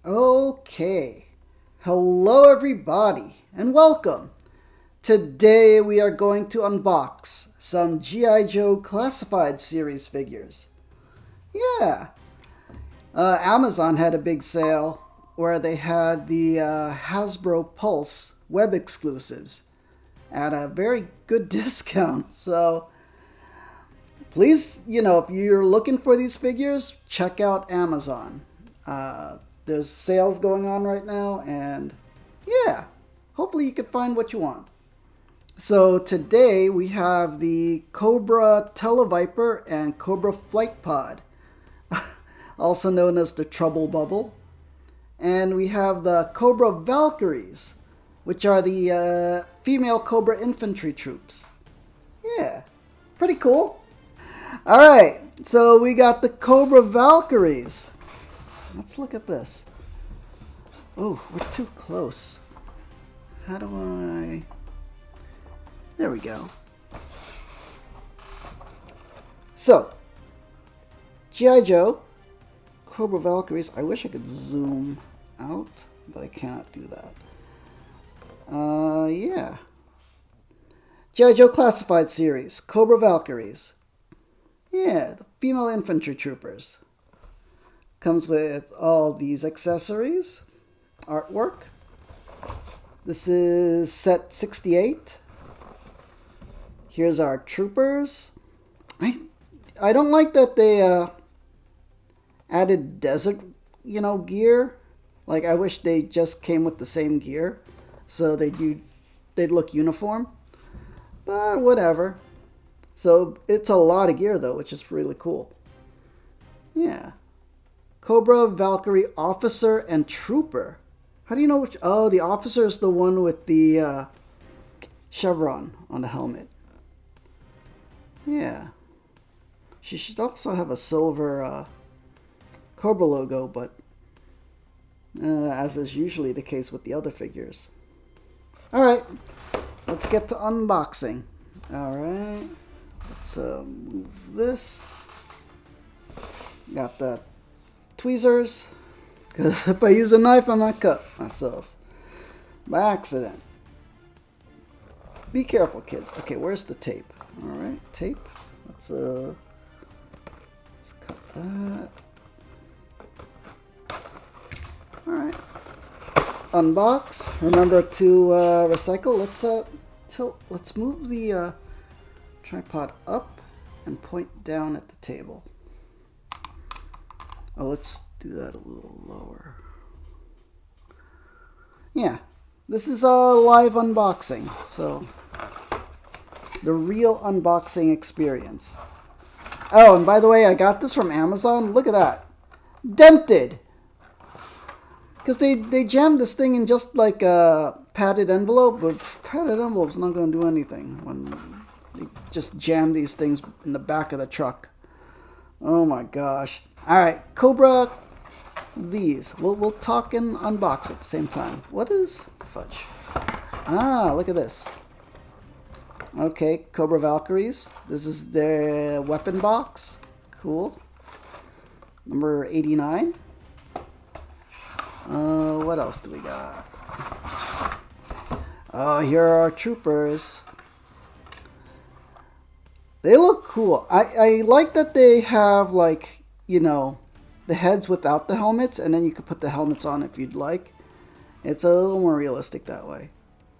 Okay, hello everybody and welcome. Today we are going to unbox some G.I. Joe classified series figures. Yeah, Amazon had a big sale where they had the Hasbro Pulse web exclusives at a very good discount. So please, if you're looking for these figures, check out Amazon. There's sales going on right now, and yeah, hopefully you can find what you want. So today we have the Cobra Televiper and Cobra Flight Pod, also known as the Trouble Bubble. And we have the Cobra Valkyries, which are the female Cobra infantry troops. Yeah, pretty cool. All right, so we got the Cobra Valkyries. Let's look at this. Oh, we're too close. How do I... There we go. So, G.I. Joe, Cobra Valkyries. I wish I could zoom out, but I cannot do that. Yeah. G.I. Joe Classified Series, Cobra Valkyries. Yeah, the female infantry troopers. Comes with all these accessories, artwork. This is set 68. Here's our troopers. I don't like that they added desert, gear. Like, I wish they just came with the same gear, so they'd look uniform. But whatever. So it's a lot of gear though, which is really cool. Yeah. Cobra Valkyrie Officer and Trooper. How do you know which? Oh, the officer is the one with the chevron on the helmet. Yeah. She should also have a silver Cobra logo, but as is usually the case with the other figures. Alright, let's get to unboxing. Alright, let's move this. Got the tweezers, because if I use a knife I might cut myself by accident. Be careful, kids. Okay, where's the tape? Alright, tape. Let's cut that. Alright. Unbox. Remember to recycle. Let's move the tripod up and point down at the table. Oh, let's do that a little lower. Yeah, this is a live unboxing, so the real unboxing experience. Oh, and by the way, I got this from Amazon. Look at that. Dented. Because they jammed this thing in just like a padded envelope, but padded envelope's not going to do anything when they just jam these things in the back of the truck. Oh my gosh. Alright, Cobra these. We'll talk and unbox at the same time. What is fudge? Ah, look at this. Okay, Cobra Valkyries. This is their weapon box. Cool. Number 89. What else do we got? Oh, here are our troopers. They look cool. I like that they have, like, the heads without the helmets, and then you could put the helmets on if you'd like. It's a little more realistic that way.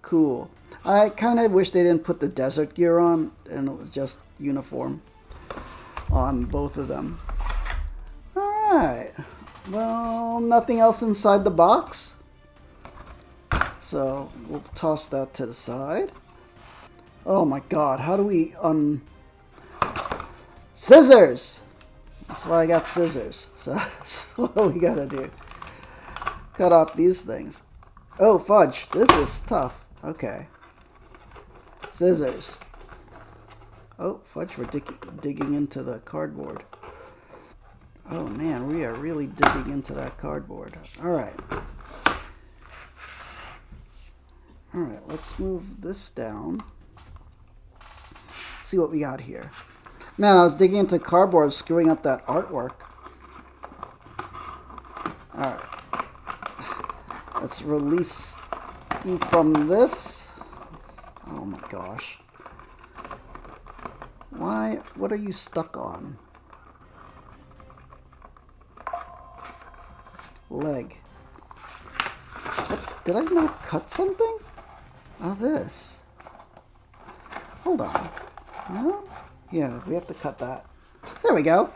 Cool. I kind of wish they didn't put the desert gear on, and it was just uniform on both of them. Alright. Well, nothing else inside the box. So, we'll toss that to the side. Oh my god, how do we Scissors! That's why I got scissors. So that's what we gotta do. Cut off these things. Oh, fudge. This is tough. Okay. Scissors. Oh, fudge, we're digging into the cardboard. Oh man, we are really digging into that cardboard. Alright. Alright, let's move this down. See what we got here. Man, I was digging into cardboard, screwing up that artwork. Alright. Let's release you from this. Oh my gosh. Why? What are you stuck on? Leg. What? Did I not cut something? Oh, this. Hold on. No? Yeah, we have to cut that. There we go.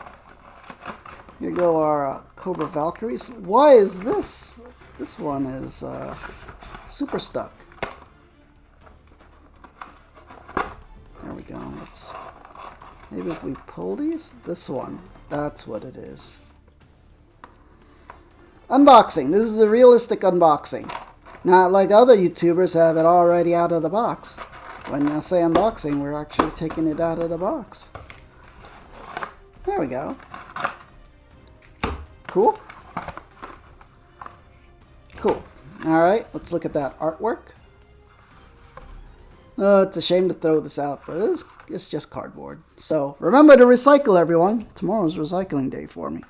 Here go our Cobra Valkyries. Why is this? This one is super stuck. There we go. Let's maybe if we pull these, this one. That's what it is. Unboxing. This is a realistic unboxing. Not like other YouTubers have it already out of the box. When I say unboxing, we're actually taking it out of the box. There we go. Cool. Cool. Alright, let's look at that artwork. It's a shame to throw this out, but it's just cardboard. So, remember to recycle, everyone. Tomorrow's recycling day for me.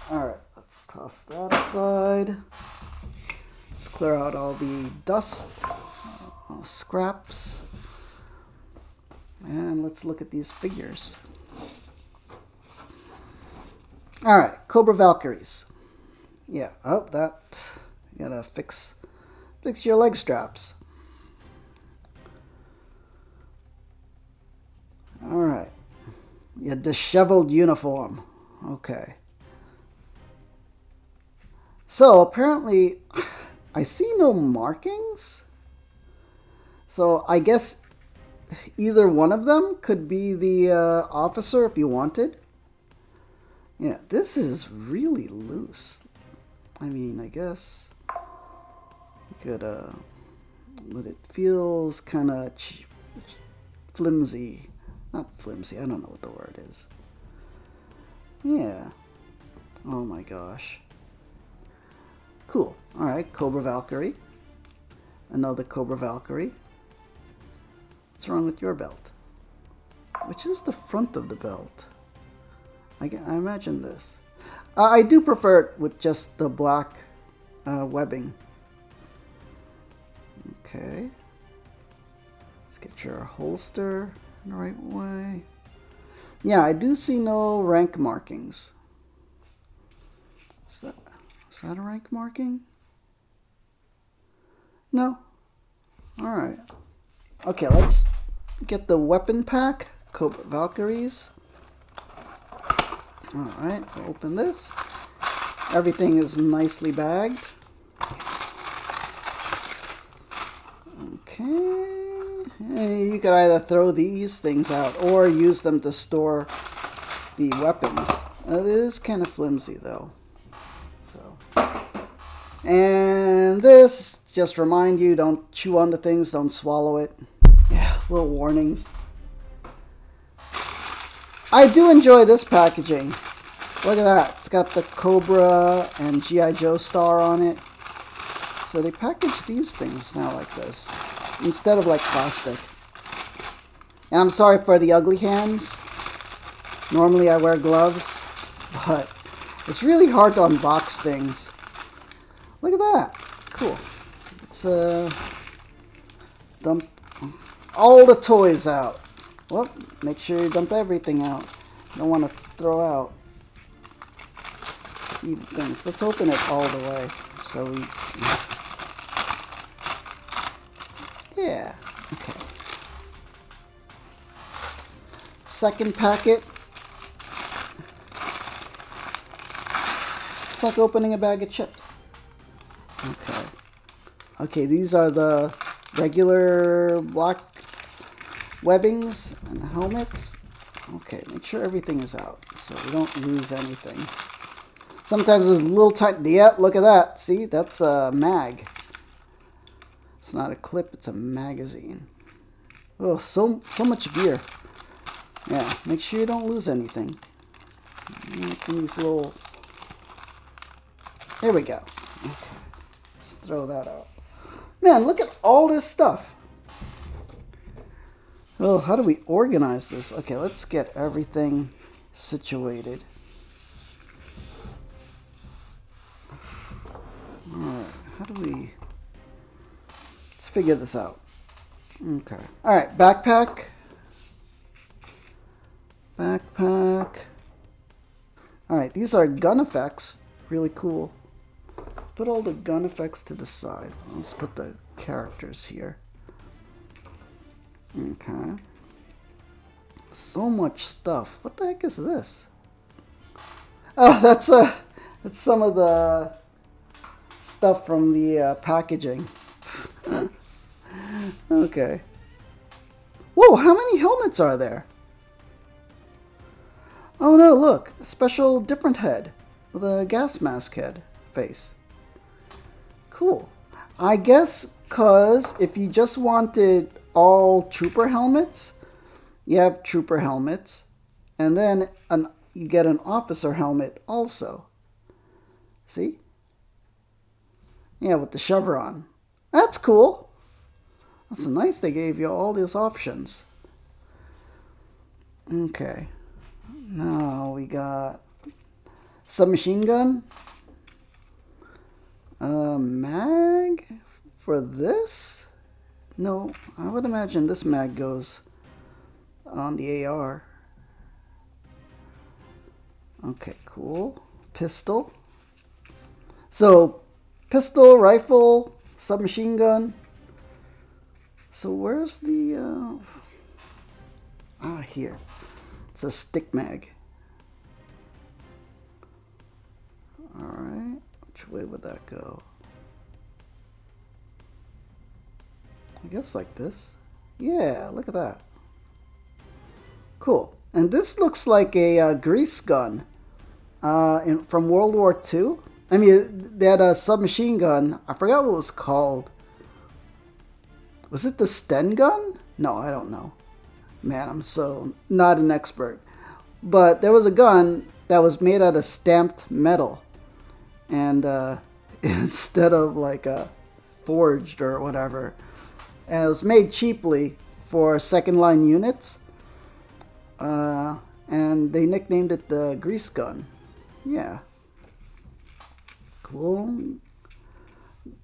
Alright, let's toss that aside. Let's clear out all the dust, all scraps. And let's look at these figures. Alright, Cobra Valkyries. Yeah, oh, that, you gotta fix your leg straps. Alright, your disheveled uniform. Okay. So, apparently, I see no markings. So, I guess either one of them could be the officer if you wanted. Yeah, this is really loose. I mean, I guess you could, but it feels kind of flimsy. Not flimsy, I don't know what the word is. Yeah. Oh my gosh. Cool. Alright, Cobra Valkyrie. Another Cobra Valkyrie. What's wrong with your belt? Which is the front of the belt? I imagine this. I do prefer it with just the black webbing. Okay. Let's get your holster in the right way. Yeah, I do see no rank markings. Is that a rank marking? No. Alright. Okay, let's get the weapon pack. Cobra Valkyries. Alright, open this. Everything is nicely bagged. Okay. You could either throw these things out or use them to store the weapons. It is kind of flimsy though. So, and this, just remind you, don't chew on the things, don't swallow it. Yeah, little warnings. I do enjoy this packaging. Look at that. It's got the Cobra and G.I.JOE star on it. So they package these things now like this, instead of like plastic. And I'm sorry for the ugly hands. Normally I wear gloves, but it's really hard to unbox things. Look at that. Cool. Let's dump all the toys out. Well, make sure you dump everything out. You don't want to throw out things. Let's open it all the way. So we... Yeah. Okay. Second packet. It's like opening a bag of chips. Okay. Okay, these are the regular black webbings and helmets. Okay, make sure everything is out so we don't lose anything. Sometimes there's a little tight. Yeah, look at that. See, that's a mag. It's not a clip, it's a magazine. Oh, so much gear. Yeah, make sure you don't lose anything. These little... There we go. Okay. Let's throw that out. Man, look at all this stuff. Oh, how do we organize this? Okay, let's get everything situated. Alright. How do we... Let's figure this out. Okay. Alright, backpack. Backpack. Alright, these are gun effects. Really cool. Put all the gun effects to the side. Let's put the characters here. Okay. So much stuff. What the heck is this? Oh, that's some of the stuff from the packaging. Okay. Whoa, how many helmets are there? Oh no, look. A special different head with a gas mask head face. Cool. I guess because if you just wanted all trooper helmets, you have trooper helmets, and then you get an officer helmet also. See? Yeah, with the chevron. That's cool. That's nice they gave you all these options. Okay. Now we got submachine gun. Mag for this? No, I would imagine this mag goes on the AR. Okay, cool. Pistol. So, pistol, rifle, submachine gun. So where's the... here. It's a stick mag. Alright. Which way would that go? I guess like this. Yeah, look at that. Cool. And this looks like a grease gun from World War II. I mean, they had a submachine gun. I forgot what it was called. Was it the Sten gun? No, I don't know. Man, I'm so not an expert. But there was a gun that was made out of stamped metal. And instead of like forged or whatever. And it was made cheaply for second line units. And they nicknamed it the grease gun. Yeah. Cool.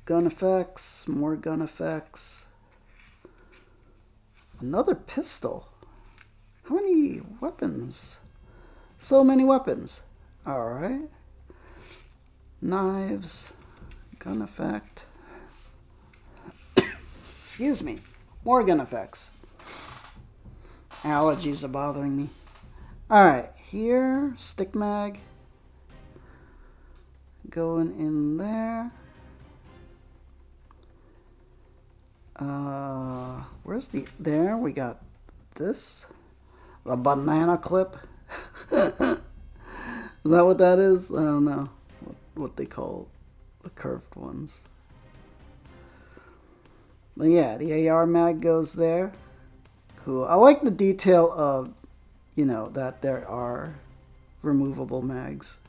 Gun effects, more gun effects. Another pistol. How many weapons? So many weapons. Alright. Knives. Gun effect. Excuse me. More gun effects. Allergies are bothering me. Alright, here, stick mag. Going in there. Where's the... There, we got this. The banana clip. Is that what that is? I don't know what they call the curved ones. But yeah, the AR mag goes there. Cool. I like the detail of, you know, that there are removable mags.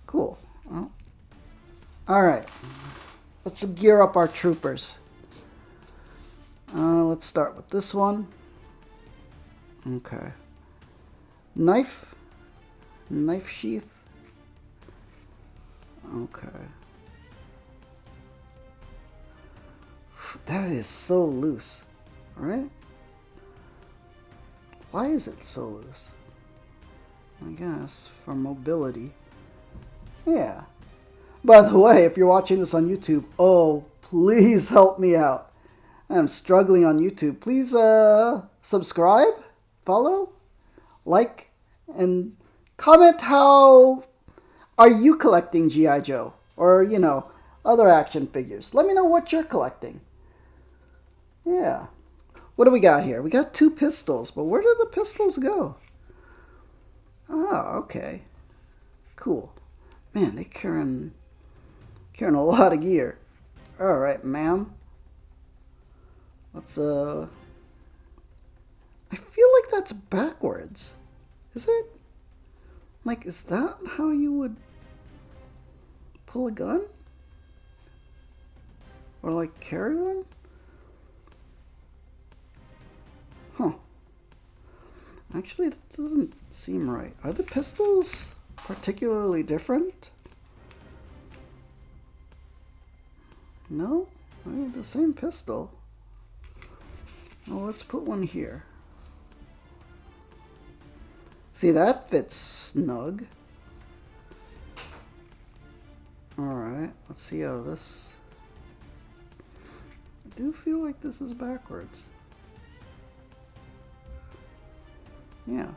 Cool. Well, all right. Let's gear up our troopers. Let's start with this one. Okay. Knife. Knife sheath. Okay. That is so loose, right? Why is it so loose? I guess for mobility. Yeah. By the way, if you're watching this on YouTube, oh, please help me out. I'm struggling on YouTube. Please subscribe, follow, like, and comment how are you collecting G.I. Joe? Or, you know, other action figures. Let me know what you're collecting. Yeah. What do we got here? We got 2 pistols, but where did the pistols go? Oh, okay. Cool. Man, they're carrying a lot of gear. Alright, ma'am. Let's, I feel like that's backwards. Is it? Like, is that how you would pull a gun? Or, like, carry one? Huh. Actually, that doesn't seem right. Are the pistols particularly different? No? I mean, the same pistol. Well, let's put one here. See, that fits snug. Alright, let's see how this... I do feel like this is backwards. Yeah.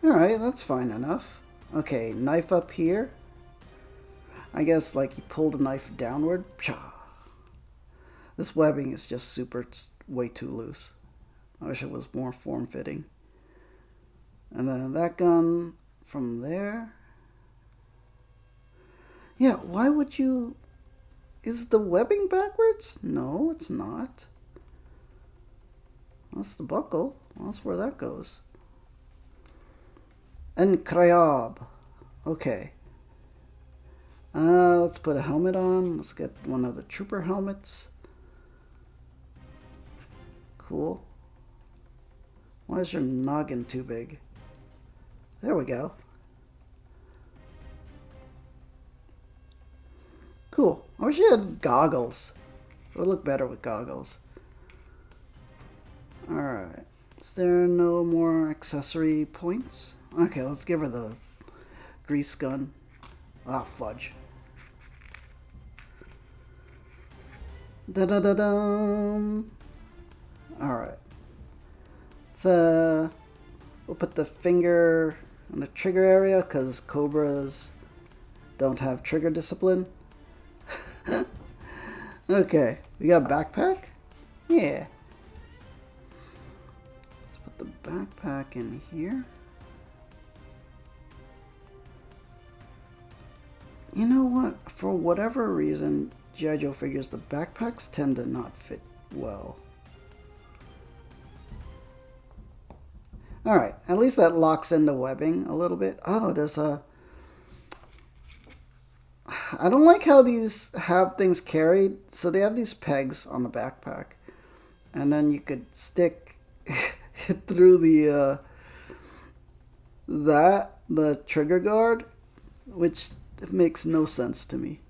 Alright, that's fine enough. Okay, knife up here. I guess like you pull the knife downward. This webbing is just super, way too loose. I wish it was more form-fitting. And then that gun from there. Yeah, why would you... Is the webbing backwards? No, it's not. That's the buckle. That's where that goes. And Krayab. Okay. Let's put a helmet on. Let's get one of the trooper helmets. Cool. Why is your noggin too big? There we go. Cool. I wish you had goggles. It would look better with goggles. Alright. Is there no more accessory points? Okay, let's give her the grease gun. Ah, fudge. Da-da-da-dum. Alright. Let's, we'll put the finger on the trigger area, because Cobras don't have trigger discipline. Okay, we got a backpack? Yeah. Let's put the backpack in here. You know what? For whatever reason, G.I. Joe figures, the backpacks tend to not fit well. Alright, at least that locks in the webbing a little bit. Oh, there's a... I don't like how these have things carried. So they have these pegs on the backpack. And then you could stick it through the... the trigger guard, which makes no sense to me.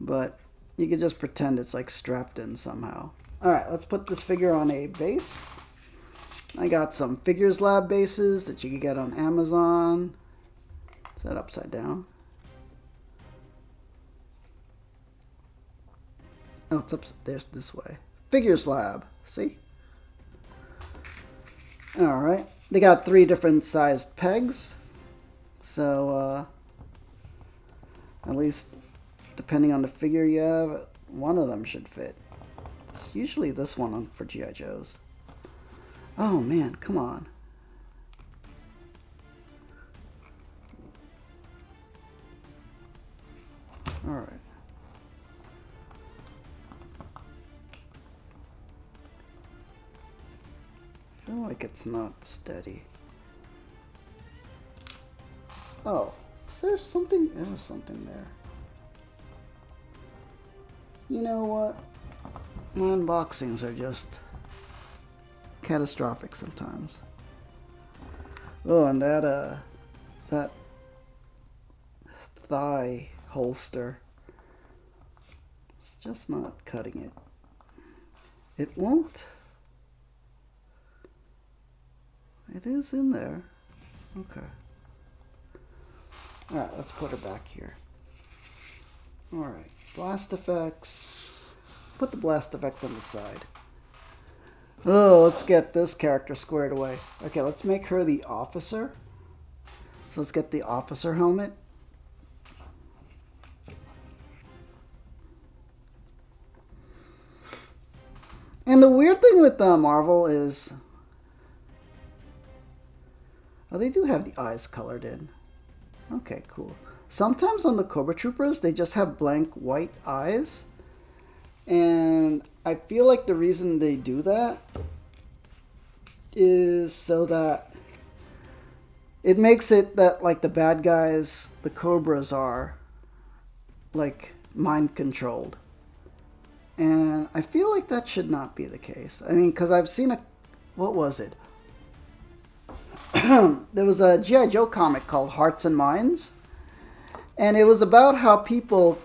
But you could just pretend it's like strapped in somehow. Alright, let's put this figure on a base. I got some Figures Lab bases that you can get on Amazon. Is that upside down? Oh, it's up there's this way. Figures Lab. See? Alright. They got 3 different sized pegs. So, at least depending on the figure you have, one of them should fit. It's usually this one for G.I. Joes. Oh man, come on. Alright. I feel like it's not steady. Oh, is there something? There was something there. You know what? My unboxings are just catastrophic sometimes. Oh, and that thigh holster. It's just not cutting it. It won't. It is in there. Okay. Alright, let's put her back here. Alright, blast effects. Put the blast effects on the side. Oh, let's get this character squared away. Okay, let's make her the officer. So let's get the officer helmet. And the weird thing with Marvel is... Oh, they do have the eyes colored in. Okay, cool. Sometimes on the Cobra Troopers, they just have blank white eyes. And I feel like the reason they do that is so that it makes it that, like, the bad guys, the Cobras, are, like, mind-controlled. And I feel like that should not be the case. I mean, because I've seen a... What was it? there was a G.I. Joe comic called Hearts and Minds, and it was about how people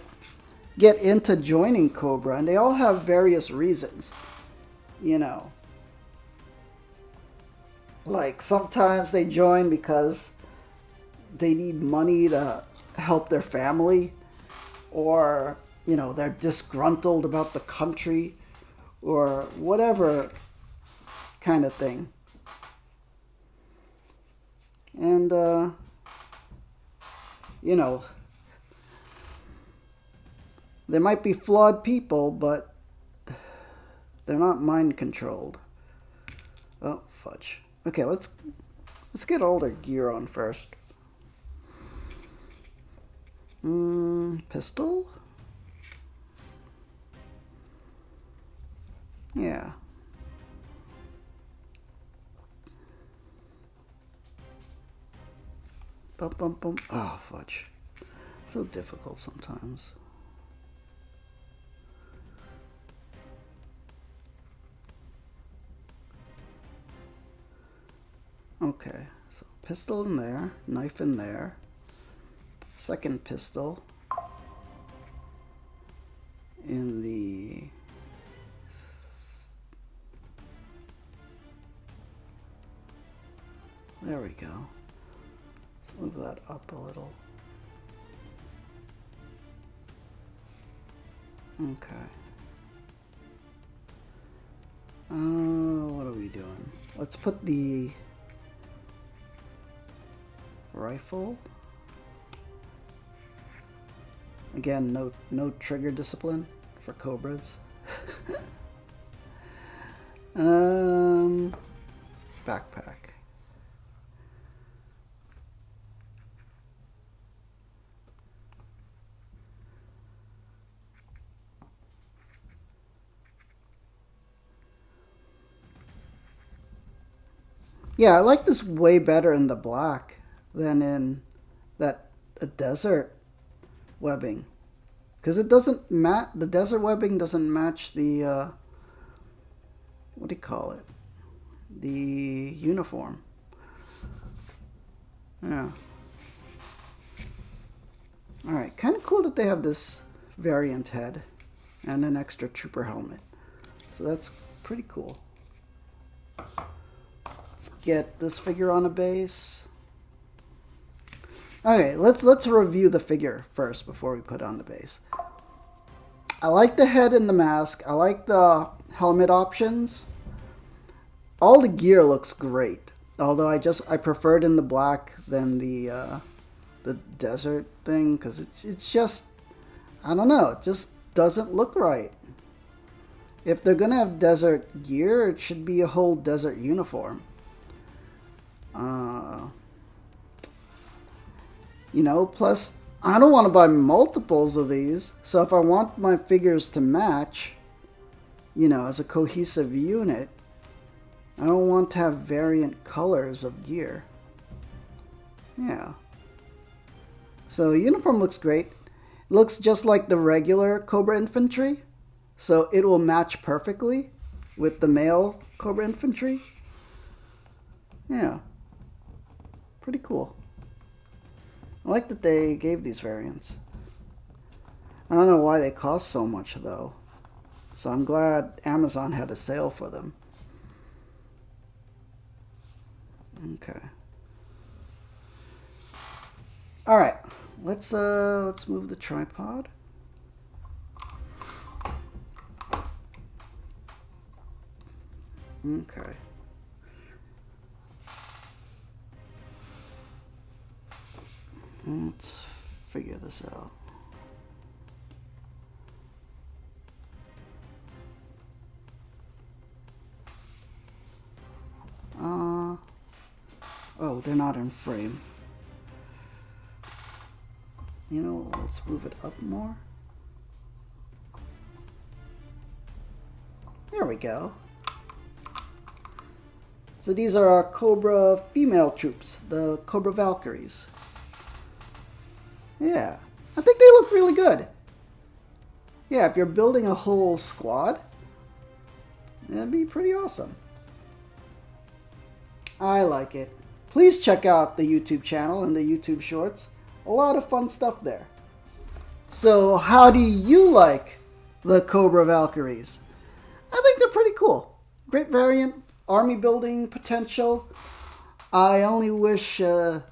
get into joining Cobra, and they all have various reasons, you know. Like, sometimes they join because they need money to help their family, or, you know, they're disgruntled about the country, or whatever kind of thing. And, you know, they might be flawed people, but they're not mind controlled. Oh, fudge. Okay, let's get all their gear on first. Pistol? Yeah. Bum, bum, bum. Oh, fudge. So difficult sometimes. Okay, so pistol in there, knife in there, second pistol in the there we go. Let's move that up a little. Okay. What are we doing? Let's put the rifle. Again, no trigger discipline for Cobras. Backpack. Yeah, I like this way better in the black than in that desert webbing, because it doesn't match. The desert webbing doesn't match the what do you call it? The uniform. Yeah. All right, kind of cool that they have this variant head and an extra trooper helmet. So that's pretty cool. Let's get this figure on a base. Okay, let's review the figure first before we put on the base. I like the head and the mask. I like the helmet options. All the gear looks great. Although I preferred in the black than the desert thing, because it's just, I don't know, it just doesn't look right. If they're gonna have desert gear, it should be a whole desert uniform. You know, plus I don't want to buy multiples of these, so if I want my figures to match, you know, as a cohesive unit, I don't want to have variant colors of gear. Yeah. So uniform looks great. It looks just like the regular Cobra Infantry, so it will match perfectly with the male Cobra Infantry. Yeah. Pretty cool. I like that they gave these variants. I don't know why they cost so much though. So I'm glad Amazon had a sale for them. Okay. All right. Let's move the tripod. Okay. Let's figure this out. Oh, they're not in frame. You know, let's move it up more. There we go. So these are our Cobra female troops, the Cobra Valkyries. Yeah, I think they look really good. Yeah, if you're building a whole squad, that'd be pretty awesome. I like it. please check out the YouTube channel and the YouTube shorts. A lot of fun stuff there. So how do you like the Cobra Valkyries? I think they're pretty cool. Great variant, army building potential. I only wish it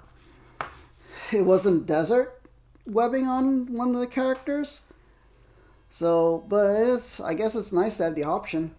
wasn't desert webbing on one of the characters. So, but I guess it's nice to have the option.